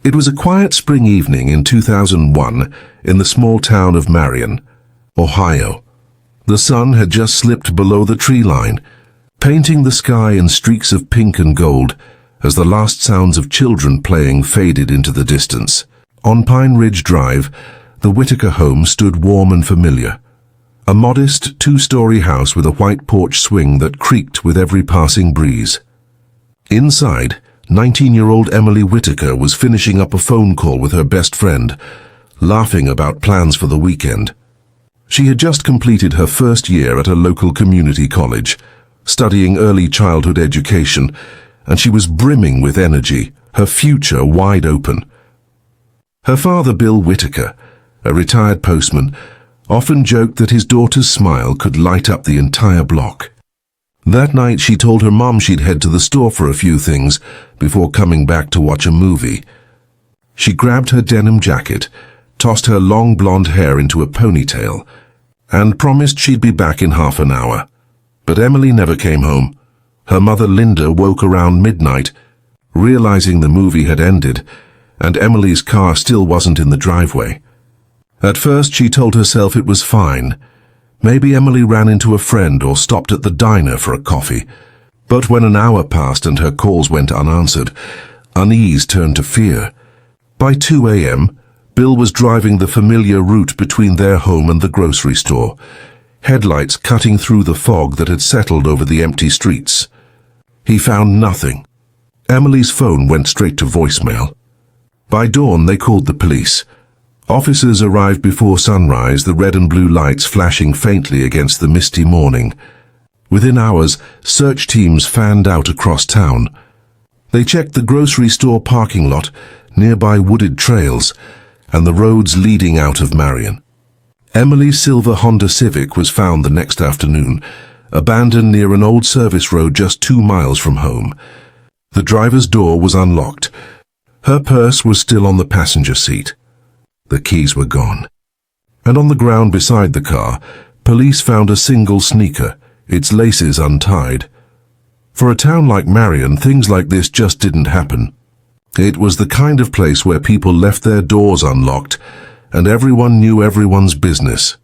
It was a quiet spring evening in 2001 in the small town of Marion, Ohio. The sun had just slipped below the tree line, painting the sky in streaks of pink and gold as the last sounds of children playing faded into the distance. On Pine Ridge Drive, the Whitaker home stood warm and familiar. A modest two-story house with a white porch swing that creaked with every passing breeze. Inside, 19-year-old Emily Whitaker was finishing up a phone call with her best friend, laughing about plans for the weekend. She had just completed her first year at a local community college, studying early childhood education, and she was brimming with energy, her future wide open. Her father, Bill Whitaker, a retired postman, often joked that his daughter's smile could light up the entire block. That night she told her mom she'd head to the store for a few things before coming back to watch a movie. She grabbed her denim jacket, tossed her long blonde hair into a ponytail, and promised she'd be back in half an hour. But Emily never came home. Her mother Linda woke around midnight, realizing the movie had ended, and Emily's car still wasn't in the driveway. At first she told herself it was fine. Maybe Emily ran into a friend or stopped at the diner for a coffee. But when an hour passed and her calls went unanswered, unease turned to fear. By 2 a.m., Bill was driving the familiar route between their home and the grocery store, headlights cutting through the fog that had settled over the empty streets. He found nothing. Emily's phone went straight to voicemail. By dawn, they called the police. Officers arrived before sunrise, the red and blue lights flashing faintly against the misty morning. Within hours, search teams fanned out across town. They checked the grocery store parking lot, nearby wooded trails, and the roads leading out of Marion. Emily's silver Honda Civic was found the next afternoon, abandoned near an old service road just 2 miles from home. The driver's door was unlocked. Her purse was still on the passenger seat. The keys were gone. And on the ground beside the car, police found a single sneaker, its laces untied. For a town like Marion, things like this just didn't happen. It was the kind of place where people left their doors unlocked, and everyone knew everyone's business.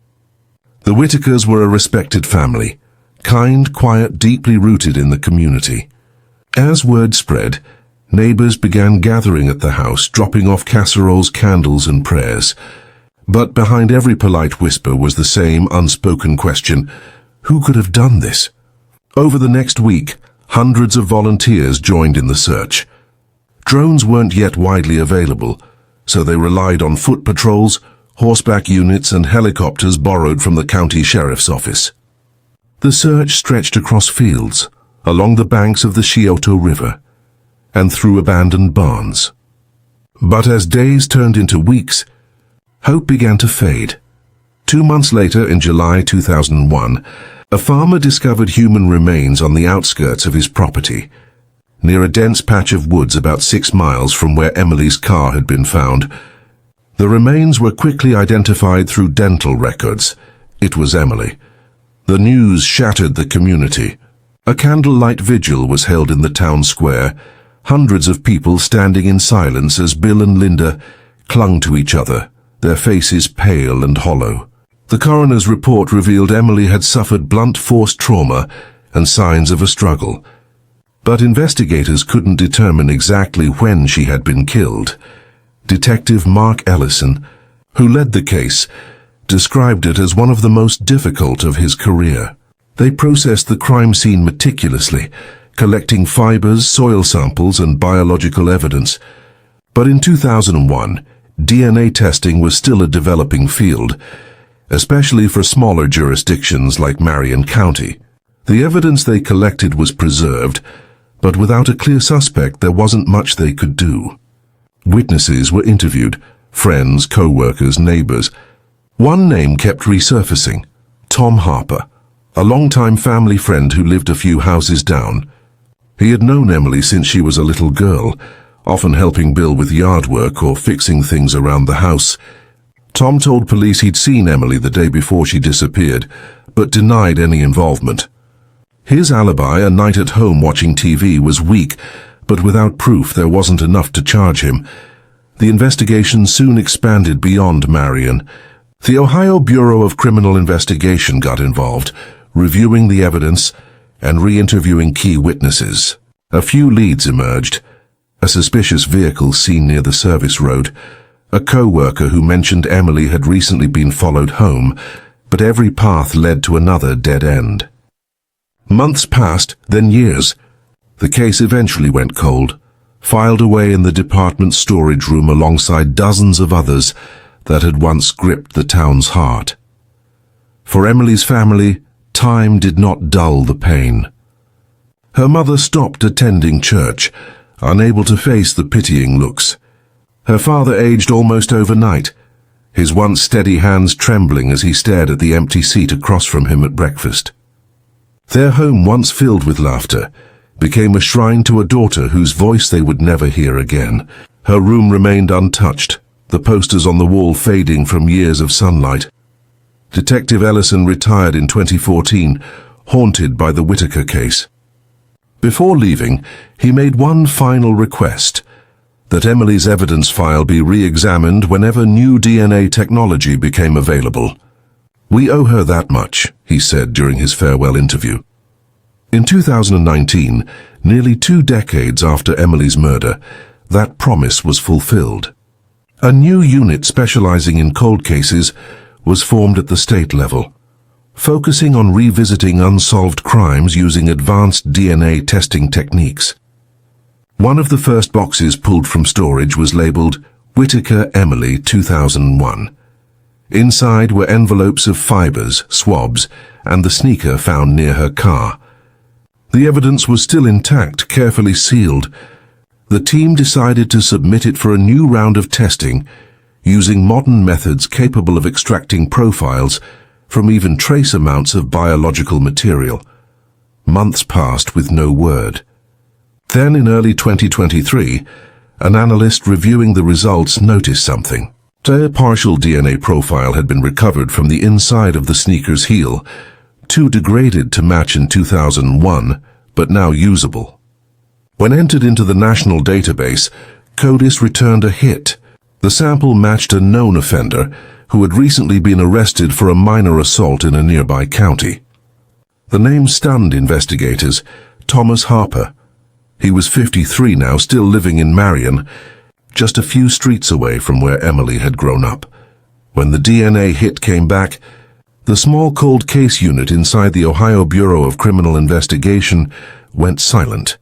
The Whitakers were a respected family, kind, quiet, deeply rooted in the community. As word spread, neighbors began gathering at the house, dropping off casseroles, candles, and prayers. But behind every polite whisper was the same unspoken question: who could have done this? Over the next week, hundreds of volunteers joined in the search. Drones weren't yet widely available, so they relied on foot patrols, horseback units, and helicopters borrowed from the county sheriff's office. The search stretched across fields, along the banks of the Scioto River, and through abandoned barns. But as days turned into weeks, hope began to fade. 2 months later, in July 2001, a farmer discovered human remains on the outskirts of his property, near a dense patch of woods about 6 miles from where Emily's car had been found. The remains were quickly identified through dental records. It was Emily. The news shattered the community. A candlelight vigil was held in the town square, hundreds of people standing in silence as Bill and Linda clung to each other, their faces pale and hollow. The coroner's report revealed Emily had suffered blunt force trauma and signs of a struggle. But investigators couldn't determine exactly when she had been killed. Detective Mark Ellison, who led the case, described it as one of the most difficult of his career. They processed the crime scene meticulously, collecting fibers, soil samples, and biological evidence. But in 2001, DNA testing was still a developing field, especially for smaller jurisdictions like Marion County. The evidence they collected was preserved, but without a clear suspect, there wasn't much they could do. Witnesses were interviewed, friends, co-workers, neighbors. One name kept resurfacing: Tom Harper, a longtime family friend who lived a few houses down. He had known Emily since she was a little girl, often helping Bill with yard work or fixing things around the house. Tom told police he'd seen Emily the day before she disappeared, but denied any involvement. His alibi, a night at home watching TV, was weak, but without proof there wasn't enough to charge him. The investigation soon expanded beyond Marion. The Ohio Bureau of Criminal Investigation got involved, reviewing the evidence and re-interviewing key witnesses. A few leads emerged: a suspicious vehicle seen near the service road, a co-worker who mentioned Emily had recently been followed home, but every path led to another dead end. Months passed, then years. The case eventually went cold, filed away in the department storage room alongside dozens of others that had once gripped the town's heart. For Emily's family, time did not dull the pain. Her mother stopped attending church, unable to face the pitying looks. Her father aged almost overnight, his once steady hands trembling as he stared at the empty seat across from him at breakfast. Their home, once filled with laughter, became a shrine to a daughter whose voice they would never hear again. Her room remained untouched, the posters on the wall fading from years of sunlight. Detective Ellison retired in 2014, haunted by the Whitaker case. Before leaving, he made one final request: that Emily's evidence file be re-examined whenever new DNA technology became available. "We owe her that much," he said during his farewell interview. In 2019, nearly 2 decades after Emily's murder, that promise was fulfilled. A new unit specializing in cold cases was formed at the state level, focusing on revisiting unsolved crimes using advanced DNA testing techniques. One of the first boxes pulled from storage was labeled Whitaker Emily 2001. Inside were envelopes of fibers, swabs, and the sneaker found near her car. The evidence was still intact, carefully sealed. The team decided to submit it for a new round of testing, using modern methods capable of extracting profiles from even trace amounts of biological material. Months passed with no word. Then in early 2023, an analyst reviewing the results noticed something. A partial DNA profile had been recovered from the inside of the sneaker's heel, too degraded to match in 2001, but now usable. When entered into the national database, CODIS returned a hit. The sample matched a known offender who had recently been arrested for a minor assault in a nearby county. The name stunned investigators: Thomas Harper. He was 53 now, still living in Marion, just a few streets away from where Emily had grown up. When the DNA hit came back, the small cold case unit inside the Ohio Bureau of Criminal Investigation went silent.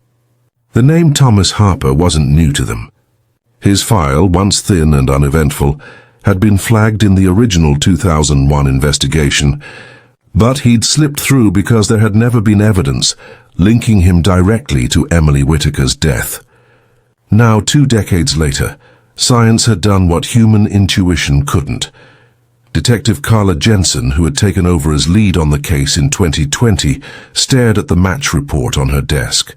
The name Thomas Harper wasn't new to them. His file, once thin and uneventful, had been flagged in the original 2001 investigation, but he'd slipped through because there had never been evidence linking him directly to Emily Whitaker's death. Now, 2 decades later, science had done what human intuition couldn't. Detective Carla Jensen, who had taken over as lead on the case in 2020, stared at the match report on her desk.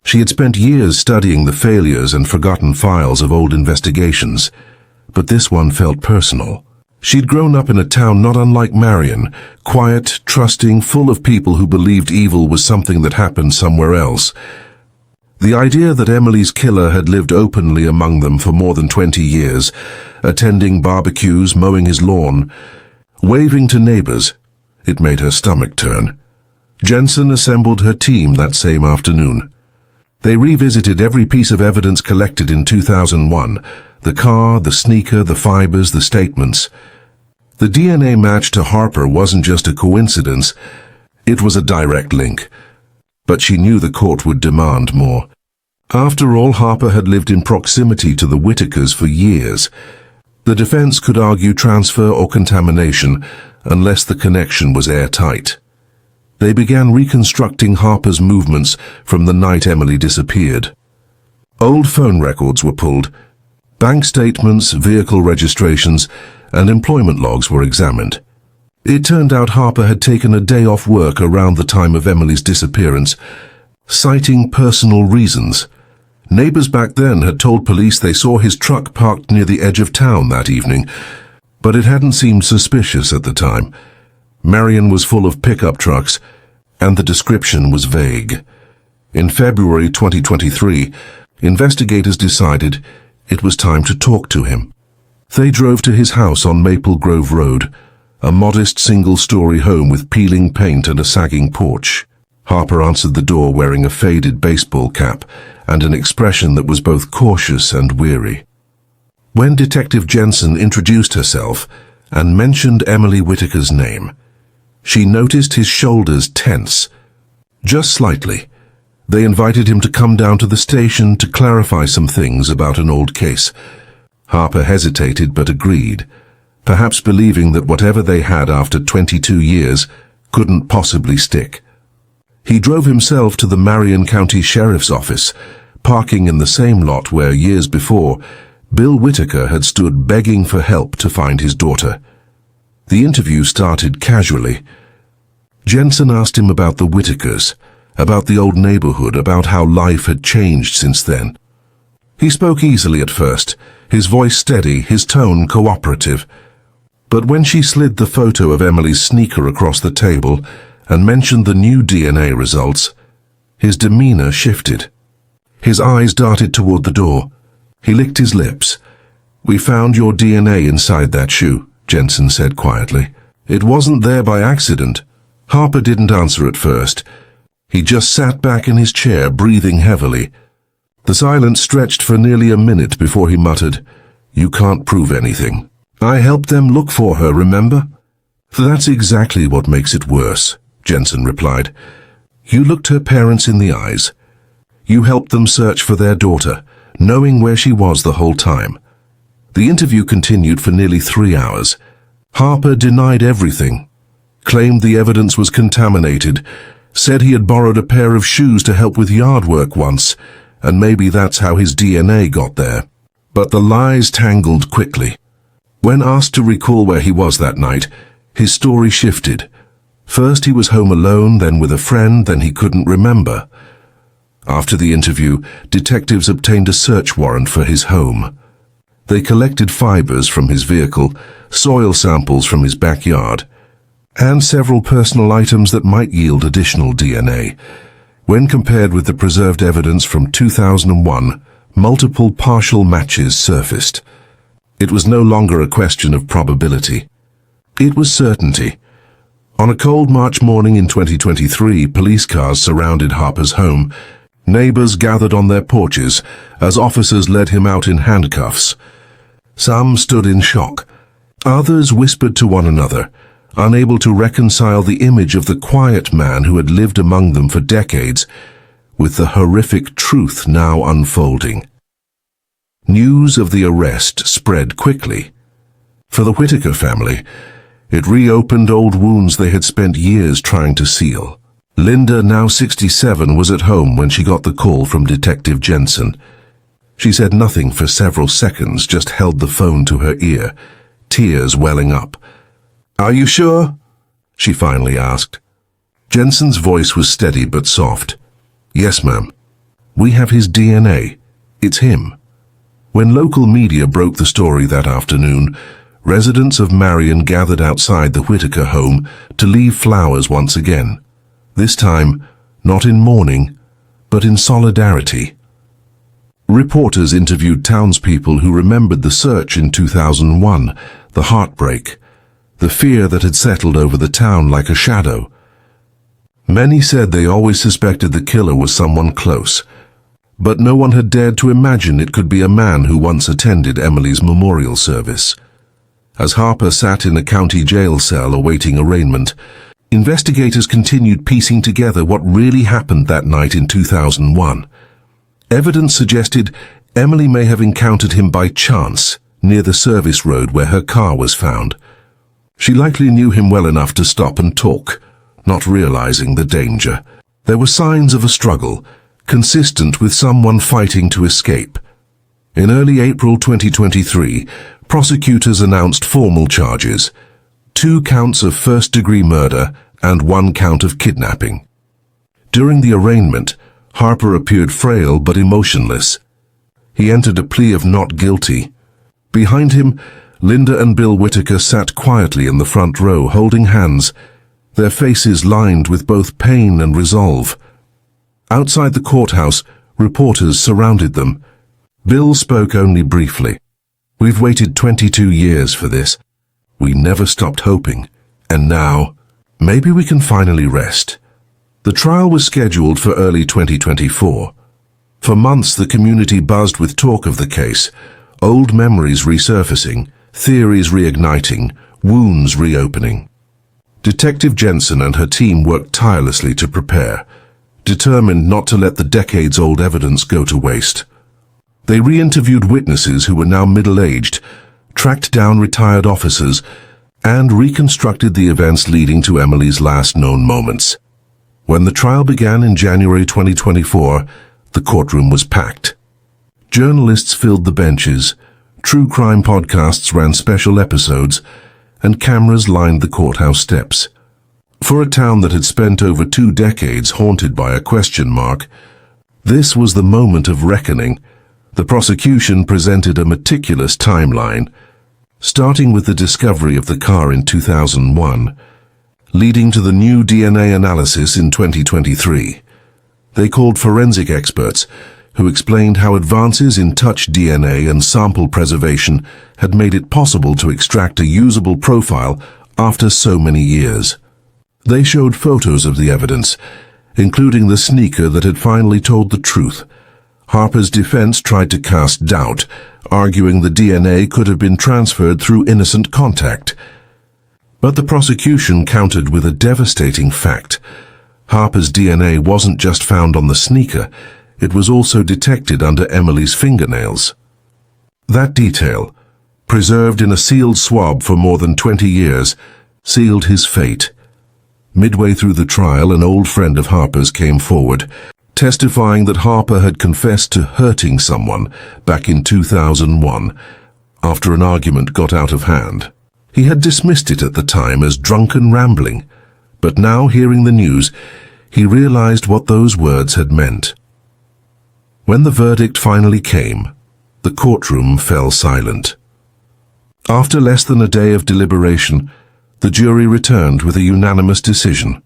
She had spent years studying the failures and forgotten files of old investigations, but this one felt personal. She'd grown up in a town not unlike Marion, quiet, trusting, full of people who believed evil was something that happened somewhere else. The idea that Emily's killer had lived openly among them for more than 20 years, attending barbecues, mowing his lawn, waving to neighbors, it made her stomach turn. Jensen assembled her team that same afternoon. They revisited every piece of evidence collected in 2001, the car, the sneaker, the fibers, the statements. The DNA match to Harper wasn't just a coincidence, it was a direct link. But she knew the court would demand more. After all, Harper had lived in proximity to the Whitakers for years. The defense could argue transfer or contamination unless the connection was airtight. They began reconstructing Harper's movements from the night Emily disappeared. Old phone records were pulled. Bank statements, vehicle registrations, and employment logs were examined. It turned out Harper had taken a day off work around the time of Emily's disappearance, citing personal reasons. Neighbors back then had told police they saw his truck parked near the edge of town that evening, but it hadn't seemed suspicious at the time. Marion was full of pickup trucks, and the description was vague. In February 2023, investigators decided It was time to talk to him. They drove to his house on Maple Grove Road, a modest single-story home with peeling paint and a sagging porch. Harper answered the door wearing a faded baseball cap and an expression that was both cautious and weary. When Detective Jensen introduced herself and mentioned Emily Whitaker's name, she noticed his shoulders tense, just slightly. They invited him to come down to the station to clarify some things about an old case. Harper hesitated but agreed, perhaps believing that whatever they had after 22 years couldn't possibly stick. He drove himself to the Marion County Sheriff's Office, parking in the same lot where years before, Bill Whitaker had stood begging for help to find his daughter. The interview started casually. Jensen asked him about the Whitakers, about the old neighborhood, about how life had changed since then. He spoke easily at first, his voice steady, his tone cooperative. But when she slid the photo of Emily's sneaker across the table and mentioned the new DNA results, his demeanor shifted. His eyes darted toward the door. He licked his lips. "We found your DNA inside that shoe," Jensen said quietly. "It wasn't there by accident." Harper didn't answer at first. He just sat back in his chair, breathing heavily. The silence stretched for nearly a minute before he muttered, "You can't prove anything. I helped them look for her, remember?" "That's exactly what makes it worse," Jensen replied. "You looked her parents in the eyes. You helped them search for their daughter, knowing where she was the whole time." The interview continued for nearly 3 hours. Harper denied everything, claimed the evidence was contaminated, said he had borrowed a pair of shoes to help with yard work once, and maybe that's how his DNA got there. But the lies tangled quickly. When asked to recall where he was that night, his story shifted. First he was home alone, then with a friend, then he couldn't remember. After the interview, detectives obtained a search warrant for his home. They collected fibers from his vehicle, soil samples from his backyard, and several personal items that might yield additional DNA. When compared with the preserved evidence from 2001, multiple partial matches surfaced. It was no longer a question of probability. It was certainty. On a cold March morning in 2023, police cars surrounded Harper's home. Neighbors gathered on their porches as officers led him out in handcuffs. Some stood in shock. Others whispered to one another, unable to reconcile the image of the quiet man who had lived among them for decades with the horrific truth now unfolding. News of the arrest spread quickly. For the Whitaker family, it reopened old wounds they had spent years trying to seal. Linda, now 67, was at home when she got the call from Detective Jensen. She said nothing for several seconds, just held the phone to her ear, tears welling up. "Are you sure?" she finally asked. Jensen's voice was steady but soft. "Yes, ma'am. We have his DNA. It's him." When local media broke the story that afternoon, residents of Marion gathered outside the Whitaker home to leave flowers once again. This time, not in mourning, but in solidarity. Reporters interviewed townspeople who remembered the search in 2001, the heartbreak, the fear that had settled over the town like a shadow. Many said they always suspected the killer was someone close, but no one had dared to imagine it could be a man who once attended Emily's memorial service. As Harper sat in a county jail cell awaiting arraignment, investigators continued piecing together what really happened that night in 2001. Evidence suggested Emily may have encountered him by chance near the service road where her car was found. She likely knew him well enough to stop and talk, not realizing the danger. There were signs of a struggle, consistent with someone fighting to escape. In early April 2023, prosecutors announced formal charges: 2 counts of first-degree murder and 1 count of kidnapping. During the arraignment, Harper appeared frail but emotionless. He entered a plea of not guilty. Behind him, Linda and Bill Whitaker sat quietly in the front row, holding hands, their faces lined with both pain and resolve. Outside the courthouse, reporters surrounded them. Bill spoke only briefly. We've waited 22 years for this. We never stopped hoping. And now, maybe we can finally rest. The trial was scheduled for early 2024. For months, the community buzzed with talk of the case, old memories resurfacing, theories reigniting, wounds reopening. Detective Jensen and her team worked tirelessly to prepare, determined not to let the decades-old evidence go to waste. They re-interviewed witnesses who were now middle-aged, tracked down retired officers, and reconstructed the events leading to Emily's last known moments. When the trial began in January 2024, the courtroom was packed. Journalists filled the benches, true crime podcasts ran special episodes, and cameras lined the courthouse steps. For a town that had spent over 2 decades haunted by a question mark, this was the moment of reckoning. The prosecution presented a meticulous timeline, starting with the discovery of the car in 2001, leading to the new DNA analysis in 2023. They called forensic experts, who explained how advances in touch DNA and sample preservation had made it possible to extract a usable profile after so many years. They showed photos of the evidence, including the sneaker that had finally told the truth. Harper's defense tried to cast doubt, arguing the DNA could have been transferred through innocent contact. But the prosecution countered with a devastating fact. Harper's DNA wasn't just found on the sneaker, it was also detected under Emily's fingernails. That detail, preserved in a sealed swab for more than 20 years, sealed his fate. Midway through the trial, an old friend of Harper's came forward, testifying that Harper had confessed to hurting someone back in 2001 after an argument got out of hand. He had dismissed it at the time as drunken rambling, but now, hearing the news, he realized what those words had meant. When the verdict finally came, the courtroom fell silent. After less than a day of deliberation, the jury returned with a unanimous decision.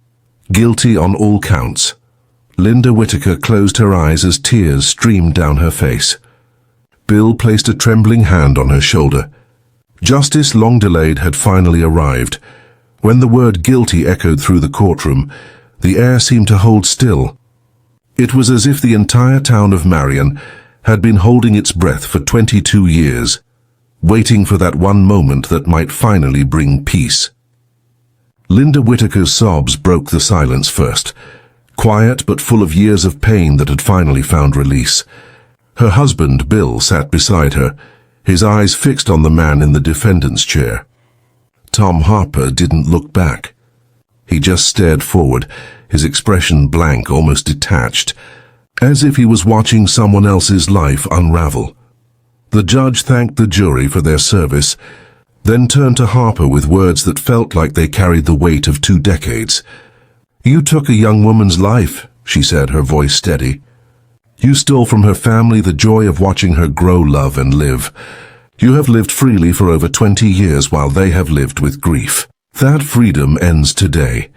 Guilty on all counts. Linda Whitaker closed her eyes as tears streamed down her face. Bill placed a trembling hand on her shoulder. Justice, long delayed, had finally arrived. When the word guilty echoed through the courtroom, the air seemed to hold still. It was as if the entire town of Marion had been holding its breath for 22 years, waiting for that one moment that might finally bring peace. Linda Whitaker's sobs broke the silence first, quiet but full of years of pain that had finally found release. Her husband, Bill, sat beside her, his eyes fixed on the man in the defendant's chair. Tom Harper didn't look back. He just stared forward, his expression blank, almost detached, as if he was watching someone else's life unravel. The judge thanked the jury for their service, then turned to Harper with words that felt like they carried the weight of 2 decades. "You took a young woman's life," she said, her voice steady. "You stole from her family the joy of watching her grow, love, and live. You have lived freely for over 20 years while they have lived with grief. That freedom ends today."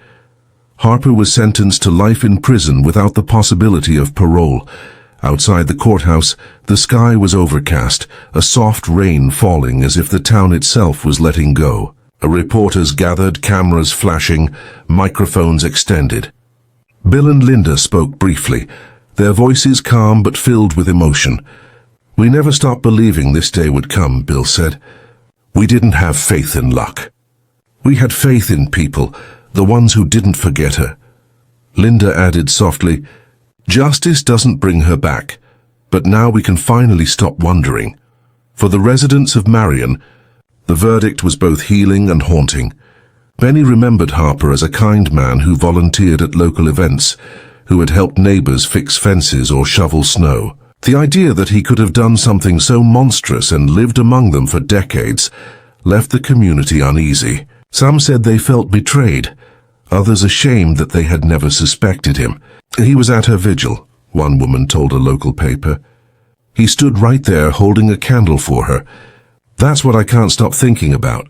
Harper was sentenced to life in prison without the possibility of parole. Outside the courthouse, the sky was overcast, a soft rain falling as if the town itself was letting go. Reporters gathered, cameras flashing, microphones extended. Bill and Linda spoke briefly, their voices calm but filled with emotion. "We never stopped believing this day would come," Bill said. "We didn't have faith in luck. We had faith in people, the ones who didn't forget her." Linda added softly, "Justice doesn't bring her back, but now we can finally stop wondering." For the residents of Marion, the verdict was both healing and haunting. Benny remembered Harper as a kind man who volunteered at local events, who had helped neighbors fix fences or shovel snow. The idea that he could have done something so monstrous and lived among them for decades left the community uneasy. Some said they felt betrayed, others ashamed that they had never suspected him. He was at her vigil, one woman told a local paper. He stood right there holding a candle for her. "That's what I can't stop thinking about."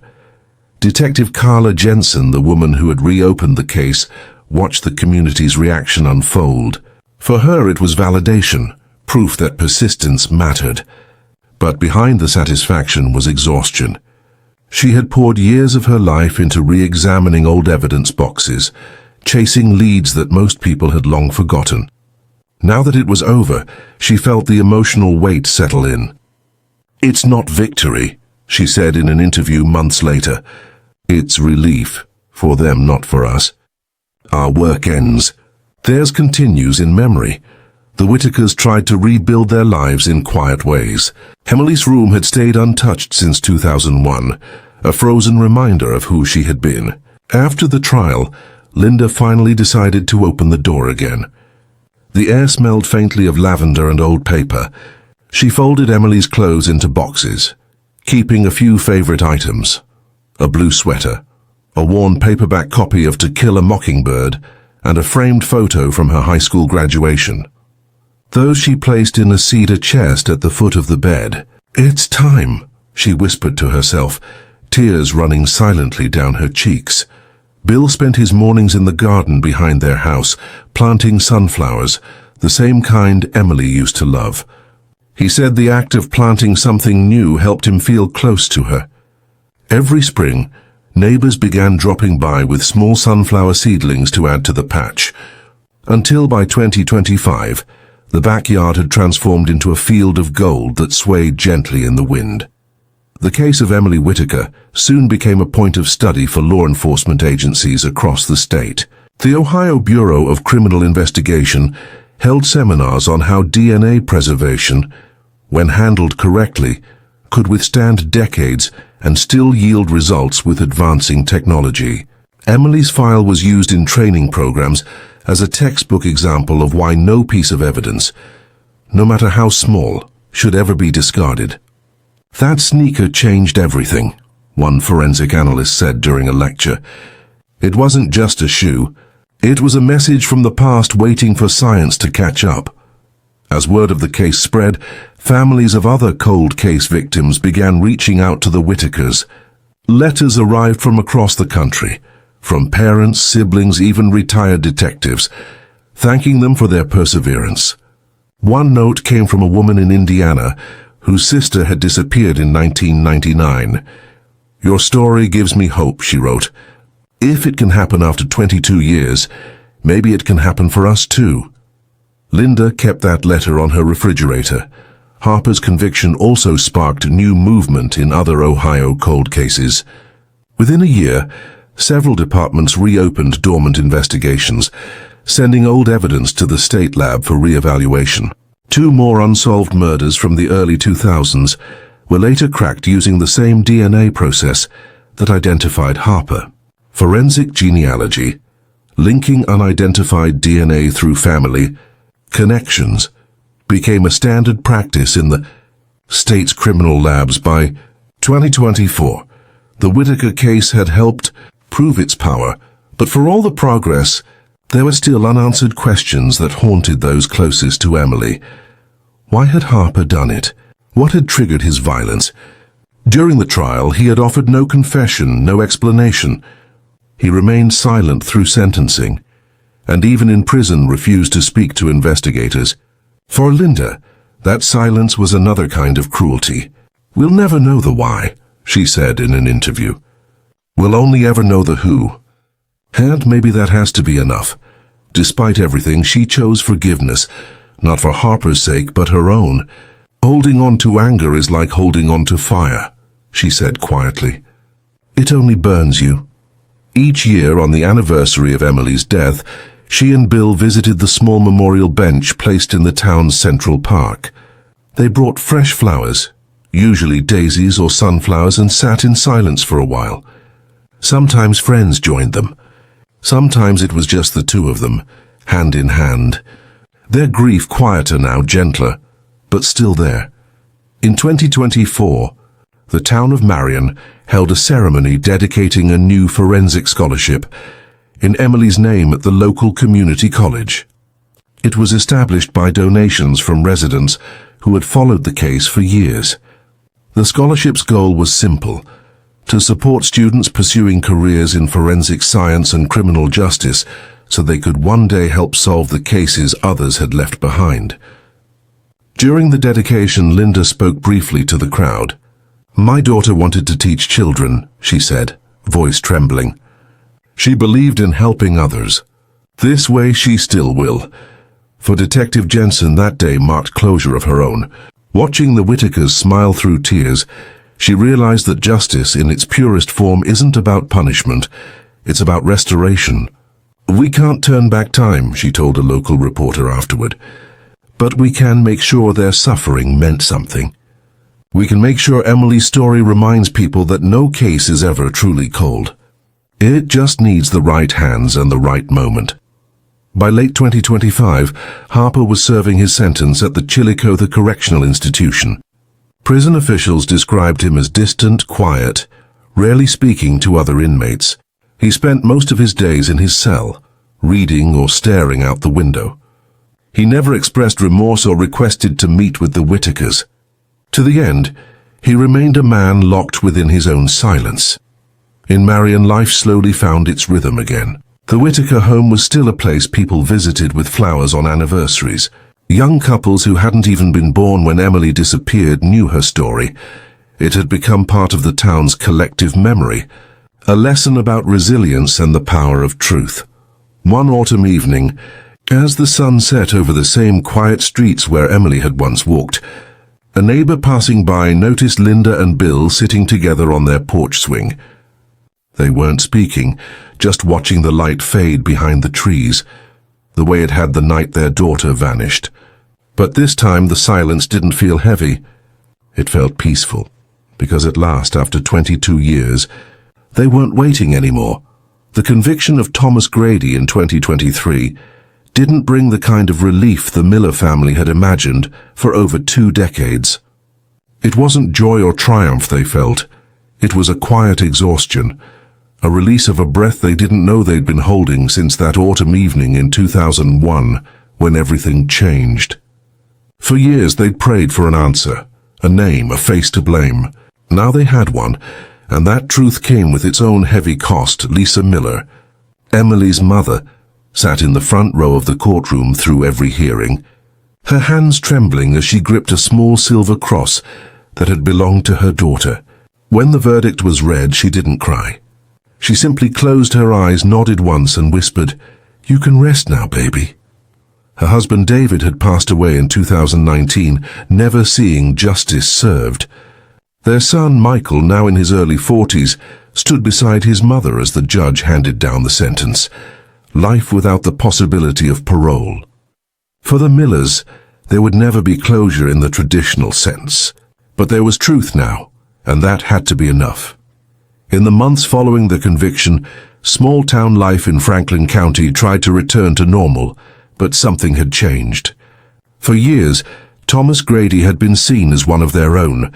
Detective Carla Jensen, the woman who had reopened the case, watched the community's reaction unfold. For her it was validation, proof that persistence mattered. But behind the satisfaction was exhaustion. She had poured years of her life into re-examining old evidence boxes, chasing leads that most people had long forgotten. Now that it was over, she felt the emotional weight settle in. "It's not victory," she said in an interview months later. "It's relief, for them, not for us. Our work ends. Theirs continues in memory." The Whitakers tried to rebuild their lives in quiet ways. Emily's room had stayed untouched since 2001, a frozen reminder of who she had been. After the trial, Linda finally decided to open the door again. The air smelled faintly of lavender and old paper. She folded Emily's clothes into boxes, keeping a few favorite items: a blue sweater, a worn paperback copy of To Kill a Mockingbird, and a framed photo from her high school graduation. Those she placed in a cedar chest at the foot of the bed. "It's time," she whispered to herself, tears running silently down her cheeks. Bill spent his mornings in the garden behind their house, planting sunflowers, the same kind Emily used to love. He said the act of planting something new helped him feel close to her. Every spring, neighbors began dropping by with small sunflower seedlings to add to the patch, until by 2025, the backyard had transformed into a field of gold that swayed gently in the wind. The case of Emily Whitaker soon became a point of study for law enforcement agencies across the state. The Ohio Bureau of Criminal Investigation held seminars on how DNA preservation, when handled correctly, could withstand decades and still yield results with advancing technology. Emily's file was used in training programs as a textbook example of why no piece of evidence, no matter how small, should ever be discarded. "That sneaker changed everything," one forensic analyst said during a lecture. "It wasn't just a shoe. It was a message from the past waiting for science to catch up." As word of the case spread, families of other cold case victims began reaching out to the Whitakers. Letters arrived from across the country, from parents, siblings, even retired detectives, thanking them for their perseverance. One note came from a woman in Indiana whose sister had disappeared in 1999. "Your story gives me hope," she wrote. "If it can happen after 22 years, maybe it can happen for us too." Linda kept that letter on her refrigerator. Harper's conviction also sparked new movement in other Ohio cold cases. Within a year, several departments reopened dormant investigations, sending old evidence to the state lab for re-evaluation. 2 more unsolved murders from the early 2000s were later cracked using the same DNA process that identified Harper. Forensic genealogy, linking unidentified DNA through family connections, became a standard practice in the state's criminal labs. By 2024, the Whitaker case had helped prove its power, but for all the progress, there were still unanswered questions that haunted those closest to Emily. Why had Harper done it? What had triggered his violence? During the trial, he had offered no confession, no explanation. He remained silent through sentencing, and even in prison refused to speak to investigators. For Linda, that silence was another kind of cruelty. "We'll never know the why," she said in an interview. "We'll only ever know the who." And maybe that has to be enough. Despite everything, she chose forgiveness, not for Harper's sake, but her own. "Holding on to anger is like holding on to fire," she said quietly. "It only burns you." Each year, on the anniversary of Emily's death, she and Bill visited the small memorial bench placed in the town's central park. They brought fresh flowers, usually daisies or sunflowers, and sat in silence for a while. Sometimes friends joined them. Sometimes it was just the two of them, hand in hand. Their grief quieter now, gentler, but still there. In 2024, the town of Marion held a ceremony dedicating a new forensic scholarship in Emily's name at the local community college. It was established by donations from residents who had followed the case for years. The scholarship's goal was simple: to support students pursuing careers in forensic science and criminal justice so they could one day help solve the cases others had left behind. During the dedication, Linda spoke briefly to the crowd. "My daughter wanted to teach children," she said, voice trembling. "She believed in helping others. This way she still will." For Detective Jensen, that day marked closure of her own. Watching the Whitakers smile through tears, she realized that justice in its purest form isn't about punishment, it's about restoration. "We can't turn back time," she told a local reporter afterward, "but we can make sure their suffering meant something. We can make sure Emily's story reminds people that no case is ever truly cold. It just needs the right hands and the right moment." By late 2025, Harper was serving his sentence at the Chillicothe Correctional Institution. Prison officials described him as distant, quiet, rarely speaking to other inmates. He spent most of his days in his cell, reading or staring out the window. He never expressed remorse or requested to meet with the Whitakers. To the end, he remained a man locked within his own silence. In Marion, life slowly found its rhythm again. The Whitaker home was still a place people visited with flowers on anniversaries. Young couples who hadn't even been born when Emily disappeared knew her story. It had become part of the town's collective memory, a lesson about resilience and the power of truth. One autumn evening, as the sun set over the same quiet streets where Emily had once walked, a neighbor passing by noticed Linda and Bill sitting together on their porch swing. They weren't speaking, just watching the light fade behind the trees, the way it had the night their daughter vanished. But this time the silence didn't feel heavy. It felt peaceful, because at last, after 22 years, they weren't waiting anymore. The conviction of Thomas Grady in 2023 didn't bring the kind of relief the Miller family had imagined for over 2 decades. It wasn't joy or triumph they felt. It was a quiet exhaustion, a release of a breath they didn't know they'd been holding since that autumn evening in 2001, when everything changed. For years they'd prayed for an answer, a name, a face to blame. Now they had one, and that truth came with its own heavy cost. Lisa Miller, Emily's mother, sat in the front row of the courtroom through every hearing, her hands trembling as she gripped a small silver cross that had belonged to her daughter. When the verdict was read, she didn't cry. She simply closed her eyes, nodded once, and whispered, "You can rest now, baby." Her husband David had passed away in 2019, never seeing justice served. Their son Michael, now in his early 40s, stood beside his mother as the judge handed down the sentence. Life without the possibility of parole. For the Millers, there would never be closure in the traditional sense. But there was truth now, and that had to be enough. In the months following the conviction, small-town life in Franklin County tried to return to normal, but something had changed. For years, Thomas Grady had been seen as one of their own,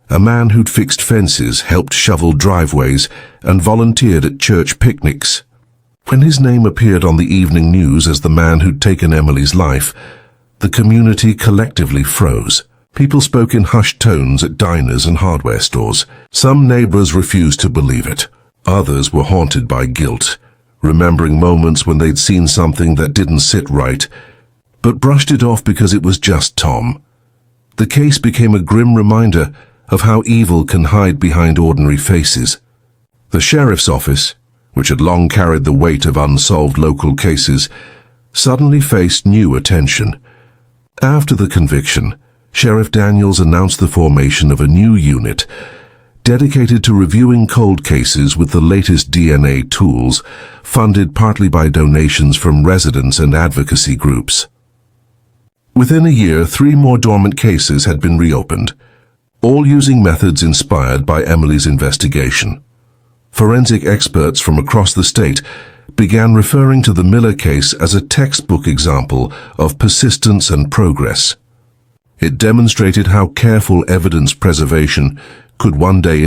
a man who'd fixed fences, helped shovel driveways, and volunteered at church picnics. When his name appeared on the evening news as the man who'd taken Emily's life, the community collectively froze. People spoke in hushed tones at diners and hardware stores. Some neighbors refused to believe it. Others were haunted by guilt, remembering moments when they'd seen something that didn't sit right, but brushed it off because it was just Tom. The case became a grim reminder of how evil can hide behind ordinary faces. The sheriff's office, which had long carried the weight of unsolved local cases, suddenly faced new attention. After the conviction, Sheriff Daniels announced the formation of a new unit dedicated to reviewing cold cases with the latest DNA tools, funded partly by donations from residents and advocacy groups. Within a year, 3 more dormant cases had been reopened, all using methods inspired by Emily's investigation. Forensic experts from across the state began referring to the Miller case as a textbook example of persistence and progress. It demonstrated how careful evidence preservation could one day